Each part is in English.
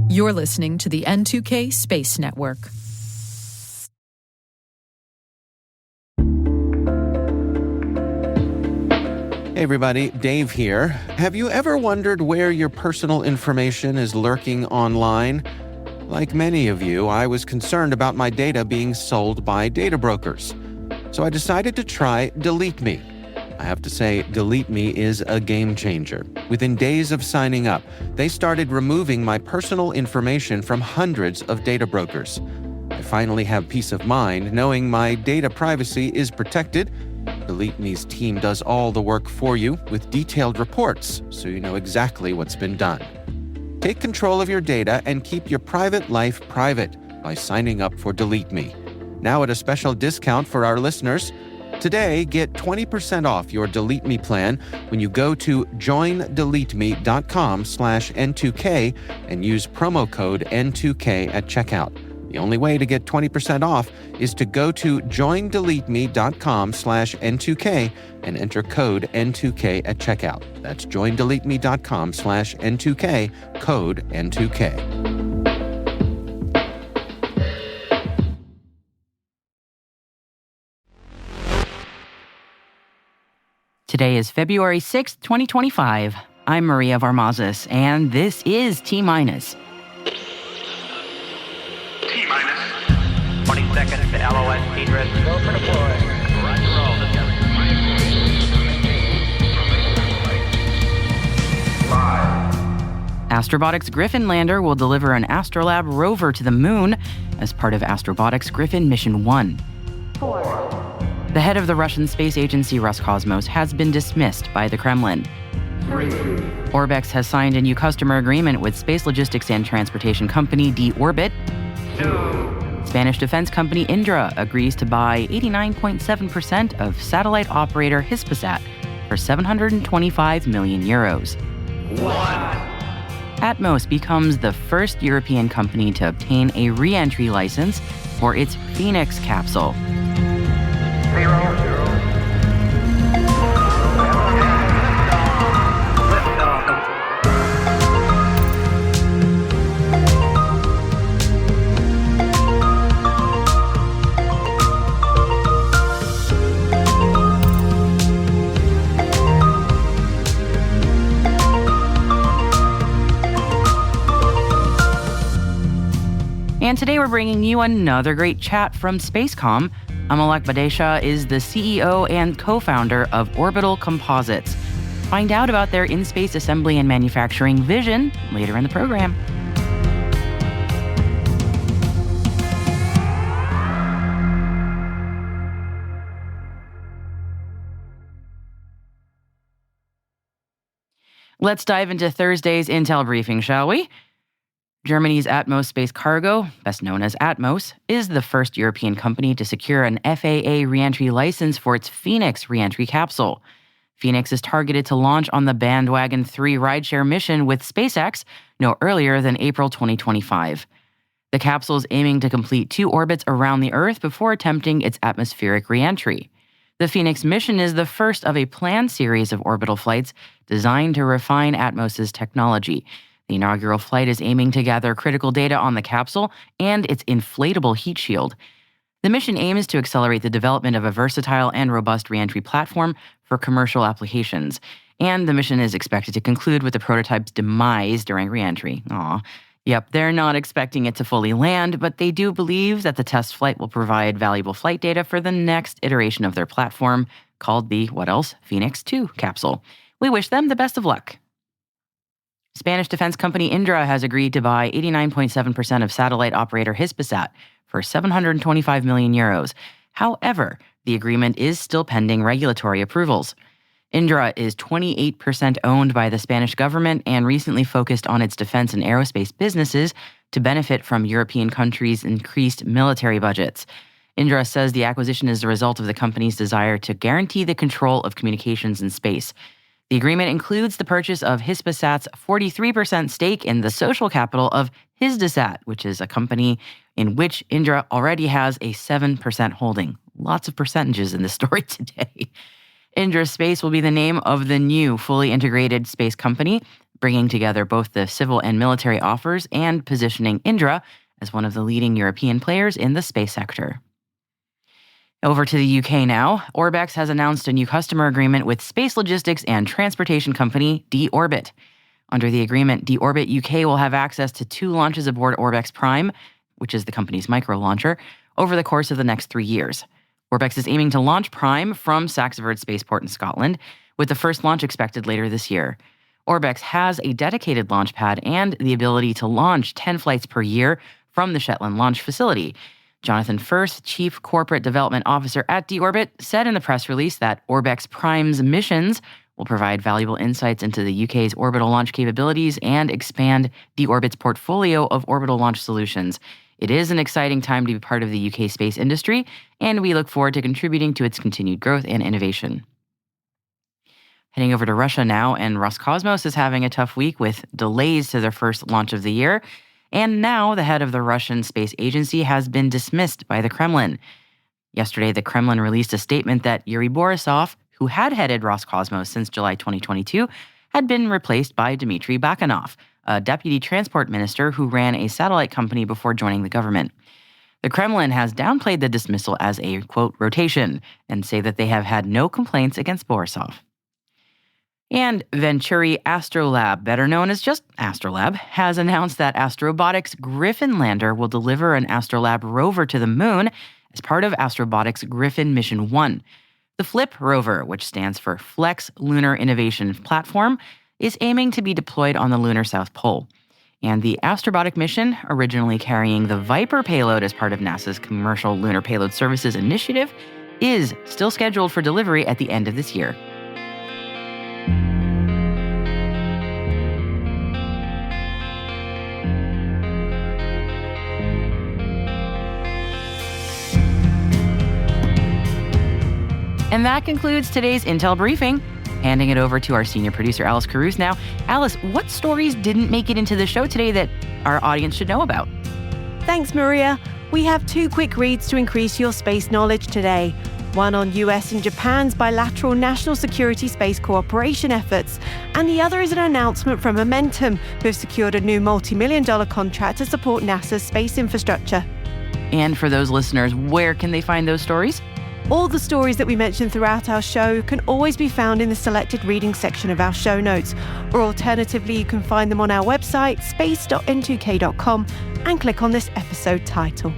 You're listening to the N2K Space Network. Hey everybody, Dave here. Have you ever wondered where your personal information is lurking online? Like many of you, I was concerned about my data being sold by data brokers. So I decided to try Delete Me. I have to say, Delete Me is a game changer. Within days of signing up, they started removing my personal information from hundreds of data brokers. I finally have peace of mind knowing my data privacy is protected. Delete Me's team does all the work for you with detailed reports, so you know exactly what's been done. Take control of your data and keep your private life private by signing up for Delete Me. Now at a special discount for our listeners. Today, get 20% off your Delete Me plan when you go to joindeleteme.com/N2K and use promo code N2K at checkout. The only way to get 20% off is to go to joindeleteme.com/N2K and enter code N2K at checkout. That's joindeleteme.com/N2K, code N2K. Today is February 6th, 2025. I'm Maria Varmazis, and this is T-Minus. T-minus 20 seconds to LOS T-Dress. Go for deploy. Roger, roll. Live. Astrobotic's Griffin lander will deliver an Astrolab rover to the moon as part of Astrobotic's Griffin Mission 1. 4. The head of the Russian space agency Roscosmos has been dismissed by the Kremlin. 3. Orbex has signed a new customer agreement with space logistics and transportation company D-Orbit. 2. Spanish defense company Indra agrees to buy 89.7% of satellite operator Hispasat for 725 million euros. 1. ATMOS becomes the first European company to obtain a re-entry license for its Phoenix capsule. 0. And today we're bringing you another great chat from Spacecom. Amolak Badesha is the CEO and co-founder of Orbital Composites. Find out about their in-space assembly and manufacturing vision later in the program. Let's dive into Thursday's Intel briefing, shall we? Germany's ATMOS Space Cargo, best known as ATMOS, is the first European company to secure an FAA re-entry license for its Phoenix re-entry capsule. Phoenix is targeted to launch on the Bandwagon 3 rideshare mission with SpaceX no earlier than April 2025. The capsule is aiming to complete 2 orbits around the Earth before attempting its atmospheric re-entry. The Phoenix mission is the first of a planned series of orbital flights designed to refine ATMOS's technology. The inaugural flight is aiming to gather critical data on the capsule and its inflatable heat shield. The mission aims to accelerate the development of a versatile and robust re-entry platform for commercial applications, and the mission is expected to conclude with the prototype's demise during re-entry. Yep, they're not expecting it to fully land, but they do believe that the test flight will provide valuable flight data for the next iteration of their platform, called the, Phoenix 2 capsule. We wish them the best of luck. Spanish defense company Indra has agreed to buy 89.7% of satellite operator Hispasat for 725 million euros. However, the agreement is still pending regulatory approvals. Indra is 28% owned by the Spanish government and recently focused on its defense and aerospace businesses to benefit from European countries' increased military budgets. Indra says the acquisition is the result of the company's desire to guarantee the control of communications in space. The agreement includes the purchase of Hispasat's 43% stake in the social capital of Hisdesat, which is a company in which Indra already has a 7% holding. Lots of percentages in this story today. Indra Space will be the name of the new fully integrated space company, bringing together both the civil and military offers and positioning Indra as one of the leading European players in the space sector. Over to the UK now. Orbex has announced a new customer agreement with space logistics and transportation company D-Orbit. Under the agreement, D-Orbit UK will have access to 2 launches aboard Orbex Prime, which is the company's micro-launcher, over the course of the next 3 years. Orbex is aiming to launch Prime from Saxford Spaceport in Scotland, with the first launch expected later this year. Orbex has a dedicated launch pad and the ability to launch 10 flights per year from the Shetland Launch Facility. Jonathan Firth, Chief Corporate Development Officer at D-Orbit, said in the press release that Orbex Prime's missions will provide valuable insights into the UK's orbital launch capabilities and expand D-Orbit's portfolio of orbital launch solutions. It is an exciting time to be part of the UK space industry, and we look forward to contributing to its continued growth and innovation. Heading over to Russia now, and Roscosmos is having a tough week with delays to their first launch of the year. And now the head of the Russian Space Agency has been dismissed by the Kremlin. Yesterday, the Kremlin released a statement that Yuri Borisov, who had headed Roscosmos since July 2022, had been replaced by Dmitry Bakanov, a deputy transport minister who ran a satellite company before joining the government. The Kremlin has downplayed the dismissal as a, quote, rotation, and say that they have had no complaints against Borisov. And Venturi Astrolab, better known as just Astrolab, has announced that Astrobotics Griffin lander will deliver an Astrolab rover to the moon as part of Astrobotics Griffin Mission 1. The FLIP rover, which stands for Flex Lunar Innovation Platform, is aiming to be deployed on the lunar South Pole. And the Astrobotic mission, originally carrying the Viper payload as part of NASA's Commercial Lunar Payload Services initiative, is still scheduled for delivery at the end of this year. And that concludes today's Intel Briefing. Handing it over to our senior producer, Alice Caruth now. Alice, what stories didn't make it into the show today that our audience should know about? Thanks, Maria. We have 2 quick reads to increase your space knowledge today. One on US and Japan's bilateral national security space cooperation efforts, and the other is an announcement from Momentum, who have secured a new multi-million-dollar contract to support NASA's space infrastructure. And for those listeners, where can they find those stories? All the stories that we mentioned throughout our show can always be found in the selected reading section of our show notes, or alternatively, you can find them on our website, space.n2k.com, and click on this episode title.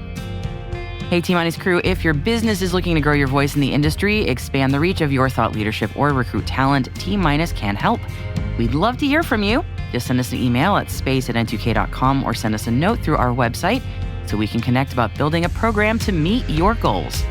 Hey, T-Minus crew, if your business is looking to grow your voice in the industry, expand the reach of your thought leadership, or recruit talent, T-Minus can help. We'd love to hear from you. Just send us an email at space@n2k.com or send us a note through our website so we can connect about building a program to meet your goals.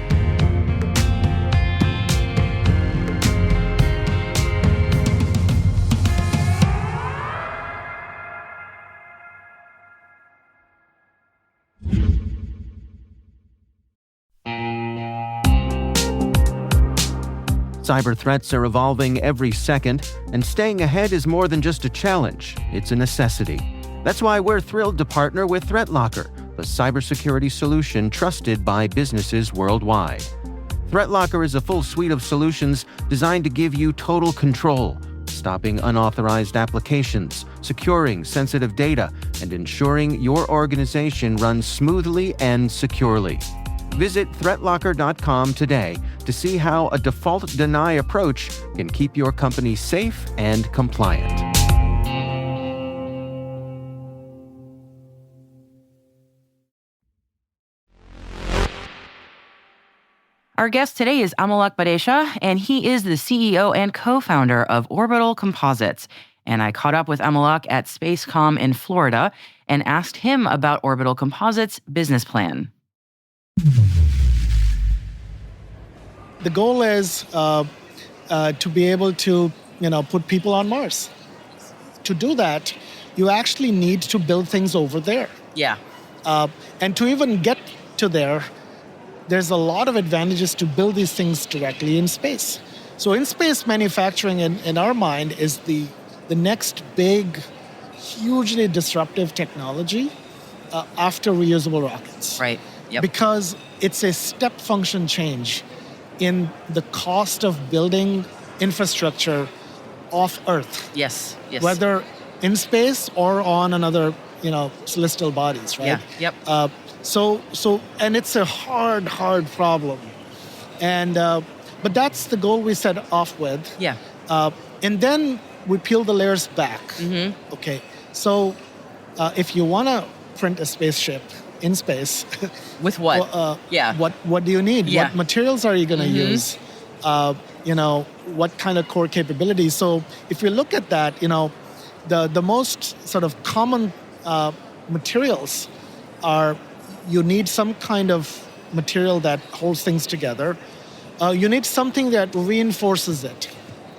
Cyber threats are evolving every second, and staying ahead is more than just a challenge, it's a necessity. That's why we're thrilled to partner with ThreatLocker, the cybersecurity solution trusted by businesses worldwide. ThreatLocker is a full suite of solutions designed to give you total control, stopping unauthorized applications, securing sensitive data, and ensuring your organization runs smoothly and securely. Visit threatlocker.com today to see how a default deny approach can keep your company safe and compliant. Our guest today is Amolak Badesha, and he is the CEO and co-founder of Orbital Composites. And I caught up with Amolak at SpaceCom in Florida and asked him about Orbital Composites' business plan. The goal is to be able to, put people on Mars. To do that, you actually need to build things over there. Yeah. And to even get to there, there's a lot of advantages to build these things directly in space. So in-space manufacturing, in our mind, is the next big, hugely disruptive technology after reusable rockets. Right. Yep. Because it's a step function change in the cost of building infrastructure off Earth. Yes. Whether in space or on another, celestial bodies, right? Yeah. Yep. And it's a hard problem. And but that's the goal we set off with. Yeah. And then we peel the layers back. Mm-hmm. Okay. So if you want to print a spaceship in space, with what? What do you need? Yeah. What materials are you going to use? What kind of core capabilities? So if you look at that, the most sort of common materials are, you need some kind of material that holds things together. You need something that reinforces it,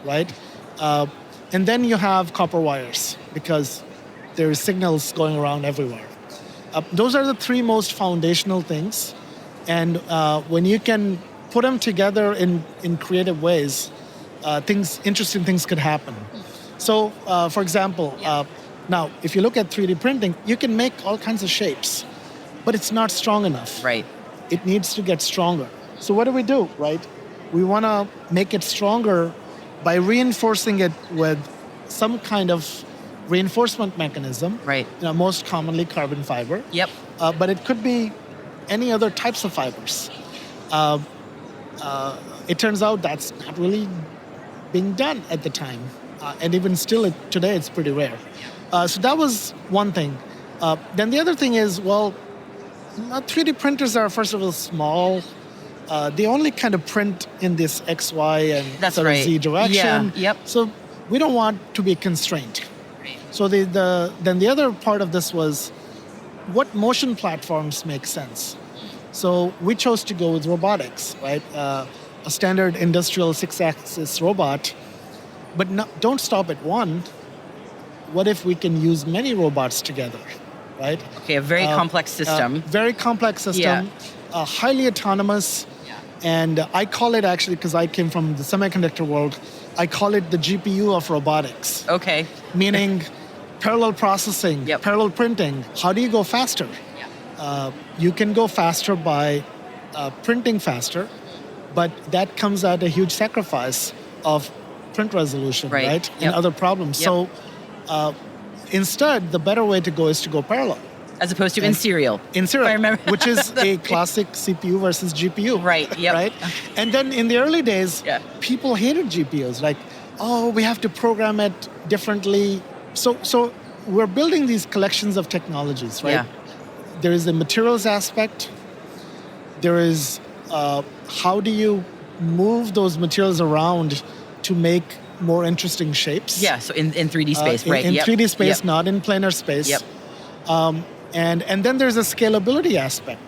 right? And then you have copper wires, because there's signals going around everywhere. Those are the three most foundational things. And when you can put them together in creative ways, interesting things could happen. So, for example, now, if you look at 3D printing, you can make all kinds of shapes, but it's not strong enough. Right. It needs to get stronger. So what do, right? We want to make it stronger by reinforcing it with some kind of reinforcement mechanism. Right. Most commonly carbon fiber. Yep. But it could be any other types of fibers. It turns out that's not really being done at the time. And even still today, it's pretty rare. So that was one thing. Then the other thing is, 3D printers are, first of all, small. They only kind of print in this X, Y, and Z direction. Yeah. Yep. So we don't want to be constrained. Right. So then the other part of this was, what motion platforms make sense? So we chose to go with robotics, right? A standard industrial 6-axis robot. But don't stop at one. What if we can use many robots together, right? Okay, a very complex system. Very complex system, highly autonomous. Yeah. And I call it, actually, because I came from the semiconductor world, I call it the GPU of robotics. Okay. Meaning parallel processing, Yep. parallel printing. How do you go faster? Yeah. You can go faster by printing faster, but that comes at a huge sacrifice of print resolution, right? Yep. And other problems. Yep. So instead, the better way to go is to go parallel. As opposed to in serial. In serial, If I remember. which is a classic CPU versus GPU. Right, yep. Right? And then in the early days, Yeah. people hated GPUs. Like, we have to program it differently. So we're building these collections of technologies, right? Yeah. There is the materials aspect. There is how do you move those materials around to make more interesting shapes. Yeah, so in 3D space, right. In Yep. 3D space, Yep. not in planar space. Yep. And then there's a scalability aspect.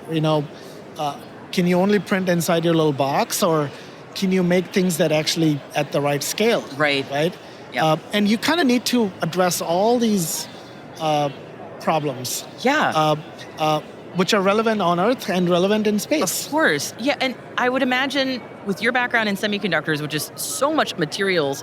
Can you only print inside your little box, or can you make things that actually at the right scale? Right. Right? Yep. And you kind of need to address all these problems. Yeah. Which are relevant on Earth and relevant in space. Of course. Yeah, and I would imagine with your background in semiconductors, which is so much material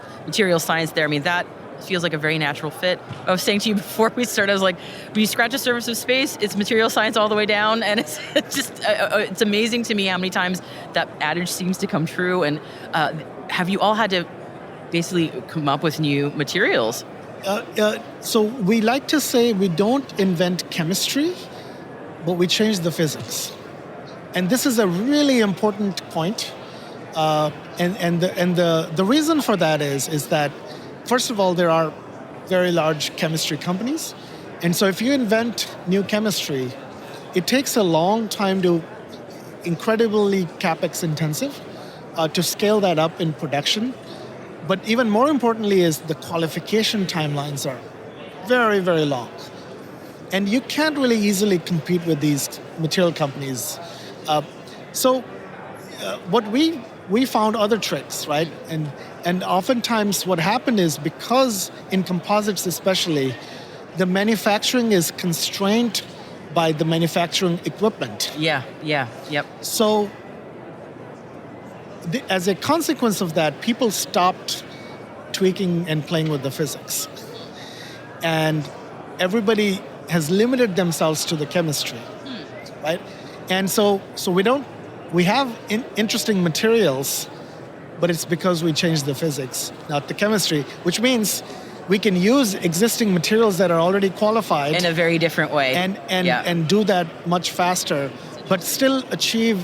science there, I mean, that feels like a very natural fit. I was saying to you before we started, I was like, when you scratch the surface of space, it's material science all the way down, and it's just, it's amazing to me how many times that adage seems to come true. And have you all had to basically come up with new materials? So we like to say we don't invent chemistry, but we change the physics. And this is a really important point. And the reason for that is that, first of all, there are very large chemistry companies. And so if you invent new chemistry, it takes a long time to incredibly capex intensive to scale that up in production. But even more importantly is the qualification timelines are very, very long. And you can't really easily compete with these material companies. So what we found other tricks, right? And oftentimes what happened is, because in composites especially, the manufacturing is constrained by the manufacturing equipment. Yeah, yep. So as a consequence of that, people stopped tweaking and playing with the physics. And everybody has limited themselves to the chemistry, right? And so we have interesting materials, but it's because we changed the physics, not the chemistry, which means we can use existing materials that are already qualified In a very different way. and do that much faster, but still achieve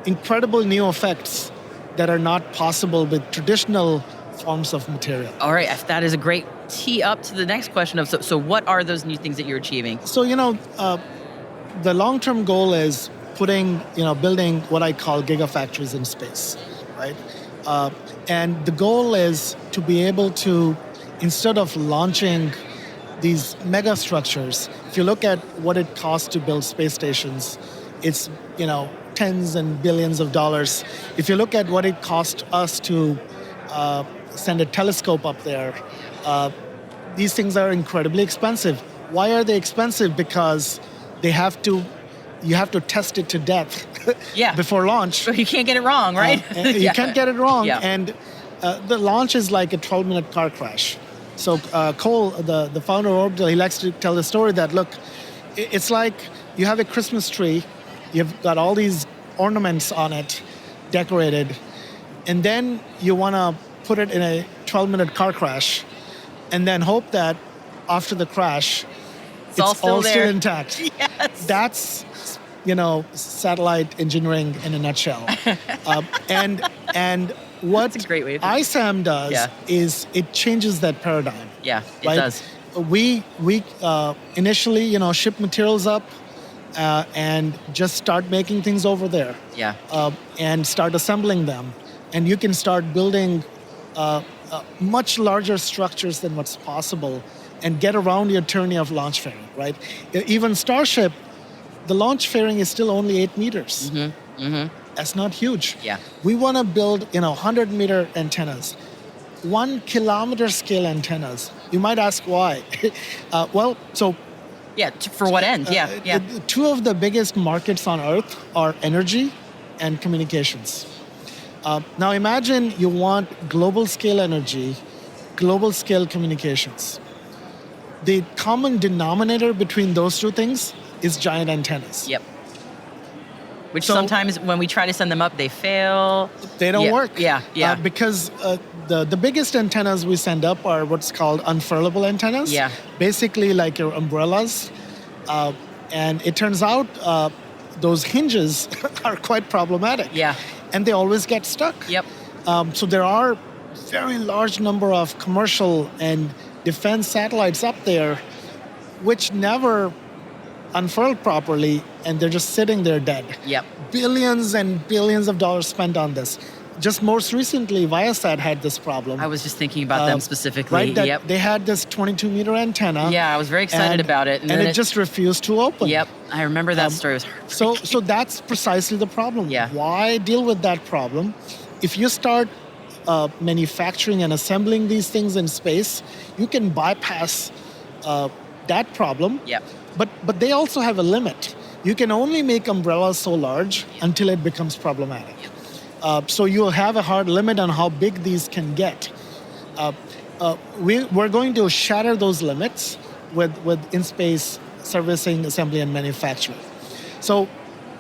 incredible new effects that are not possible with traditional forms of material. All right, that is a great tee up to the next question of, so what are those new things that you're achieving? So, the long-term goal is building what I call gigafactories in space, right? And the goal is to be able to, instead of launching these mega structures, if you look at what it costs to build space stations, it's, tens and billions of dollars. If you look at what it cost us to send a telescope up there, these things are incredibly expensive. Why are they expensive? Because you have to test it to death before launch. So you can't get it wrong, right? You can't get it wrong. Yeah. And the launch is like a 12-minute car crash. So Cole, the founder of Orbital, he likes to tell the story that, look, it's like you have a Christmas tree, you've got all these ornaments on it, decorated, and then you want to put it in a 12-minute car crash, and then hope that after the crash, it's all still intact. Yes. That's, satellite engineering in a nutshell. And what That's a great way of ISAM does is it changes that paradigm. Yeah, it right? does. We initially, ship materials up and just start making things over there. Yeah. And start assembling them. And you can start building much larger structures than what's possible and get around your tyranny of launch fairing, right? Even Starship, the launch fairing is still only 8 meters. Mm-hmm. Mm-hmm. That's not huge. Yeah. We want to build, 100-meter antennas, 1 kilometer scale antennas. You might ask why. For what end? Yeah. Two of the biggest markets on Earth are energy and communications. Now imagine you want global scale energy, global scale communications. The common denominator between those two things is giant antennas. Yep. Which sometimes when we try to send them up, they fail. They don't work. Yeah. Because the biggest antennas we send up are what's called unfurlable antennas. Yeah. Basically like your umbrellas. And it turns out those hinges are quite problematic. Yeah. And they always get stuck. Yep. So there are very large number of commercial and defense satellites up there which never unfurled properly, and they're just sitting there dead. Yep. Billions and billions of dollars spent on this. Just most recently, Viasat had this problem. I was just thinking about them specifically. Right, that they had this 22-meter antenna. Yeah, I was very excited about it. And it just refused to open. Yep, I remember that story. It was heartbreaking. So that's precisely the problem. Yeah. Why deal with that problem? If you start manufacturing and assembling these things in space, you can bypass that problem. Yep. But they also have a limit. You can only make umbrellas so large until it becomes problematic. So you'll have a hard limit on how big these can get. We're going to shatter those limits with in-space servicing, assembly, and manufacturing. So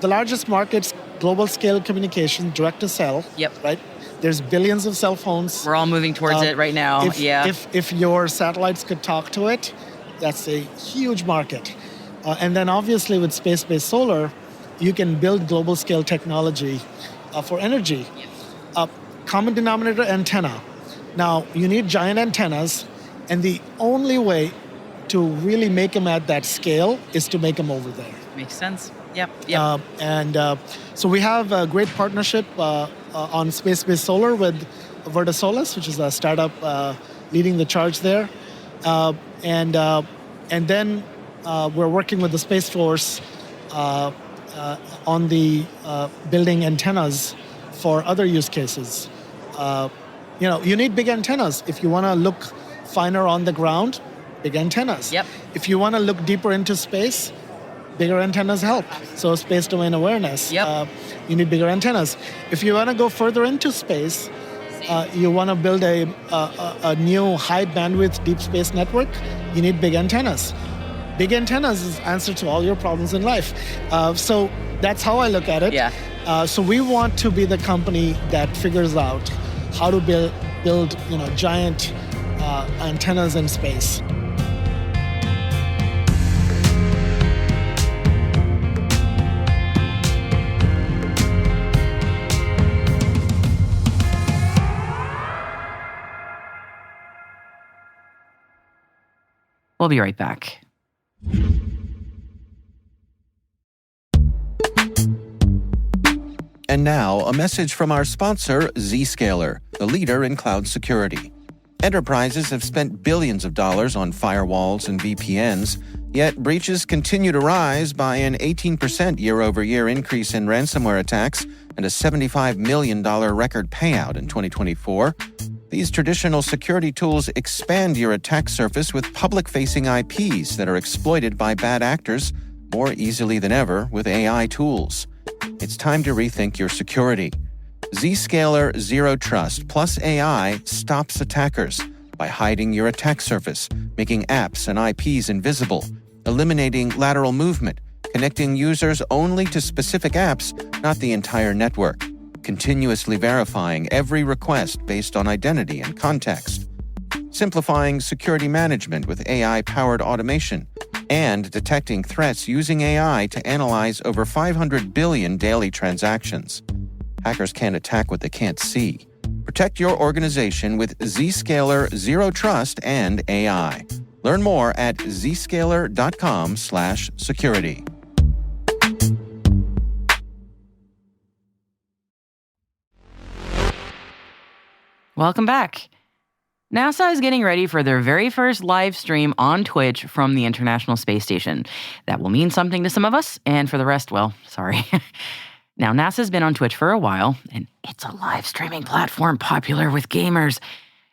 the largest markets, global scale communication, direct to cell. Yep. Right? There's billions of cell phones. We're all moving towards it right now. If your satellites could talk to it, that's a huge market. And then obviously with space-based solar, you can build global scale technology for energy. Common denominator antenna. Now, you need giant antennas, and the only way to really make them at that scale is to make them over there. Makes sense. Yep. So we have a great partnership on space-based solar with Vertisolis, which is a startup leading the charge there. And then we're working with the Space Force on the building antennas for other use cases. You need big antennas. If you want to look finer on the ground, big antennas. Yep. If you want to look deeper into space, bigger antennas help. So space domain awareness, you need bigger antennas. If you want to go further into space, you want to build a new high bandwidth deep space network, you need big antennas. Big antennas is answer to all your problems in life. So that's how I look at it. Yeah. So we want to be the company that figures out how to build giant antennas in space. We'll be right back. And now, a message from our sponsor, Zscaler, the leader in cloud security. Enterprises have spent billions of dollars on firewalls and VPNs, yet breaches continue to rise by an 18% year-over-year increase in ransomware attacks and a $75 million record payout in 2024. These traditional security tools expand your attack surface with public-facing IPs that are exploited by bad actors more easily than ever with AI tools. It's time to rethink your security. Zscaler Zero Trust plus AI stops attackers by hiding your attack surface, making apps and IPs invisible, eliminating lateral movement, connecting users only to specific apps, not the entire network, continuously verifying every request based on identity and context, simplifying security management with AI-powered automation, and detecting threats using AI to analyze over 500 billion daily transactions. Hackers can't attack what they can't see. Protect your organization with Zscaler Zero Trust and AI. Learn more at zscaler.com/security. Welcome back. NASA is getting ready for their very first live stream on Twitch from the International Space Station. That will mean something to some of us, and for the rest, well, sorry. Now, NASA's been on Twitch for a while, and it's a live streaming platform popular with gamers.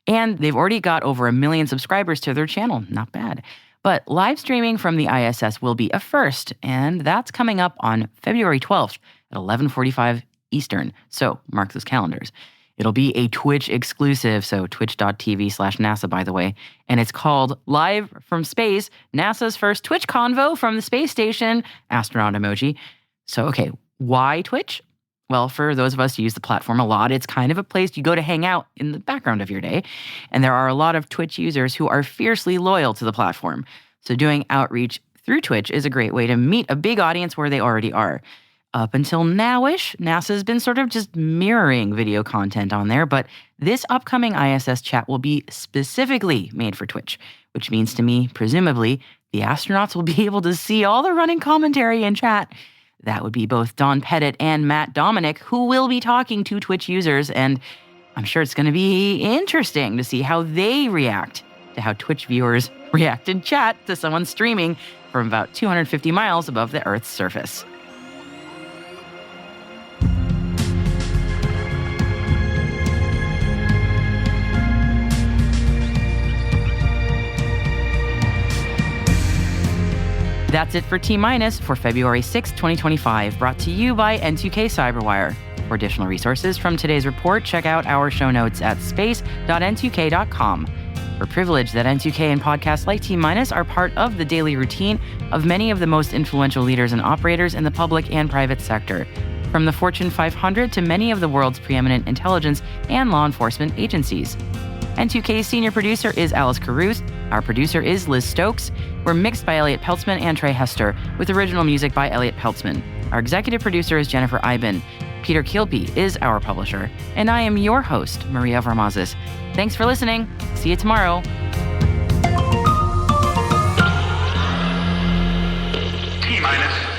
And they've already got over 1 million subscribers to their channel. Not bad. But live streaming from the ISS will be a first, and that's coming up on February 12th at 11:45 Eastern. So mark those calendars. It'll be a Twitch exclusive, so twitch.tv/NASA, by the way. And it's called Live from Space, NASA's first Twitch convo from the space station, astronaut emoji. So, okay, why Twitch? Well, for those of us who use the platform a lot, it's kind of a place you go to hang out in the background of your day. And there are a lot of Twitch users who are fiercely loyal to the platform. So doing outreach through Twitch is a great way to meet a big audience where they already are. Up until now-ish, NASA's been sort of just mirroring video content on there, but this upcoming ISS chat will be specifically made for Twitch, which means to me, presumably, the astronauts will be able to see all the running commentary in chat. That would be both Don Pettit and Matt Dominic, who will be talking to Twitch users, and I'm sure it's going to be interesting to see how they react to how Twitch viewers react in chat to someone streaming from about 250 miles above the Earth's surface. That's it for T-Minus for February 6, 2025, brought to you by N2K Cyberwire. For additional resources from today's report, check out our show notes at space.n2k.com. We're privileged that N2K and podcasts like T-Minus are part of the daily routine of many of the most influential leaders and operators in the public and private sector, from the Fortune 500 to many of the world's preeminent intelligence and law enforcement agencies. N2K's senior producer is Alice Caruth. Our producer is Liz Stokes. We're mixed by Elliot Peltzman and Trey Hester, with original music by Elliot Peltzman. Our executive producer is Jennifer Iben. Peter Kielpe is our publisher. And I am your host, Maria Varmazes. Thanks for listening. See you tomorrow. T-minus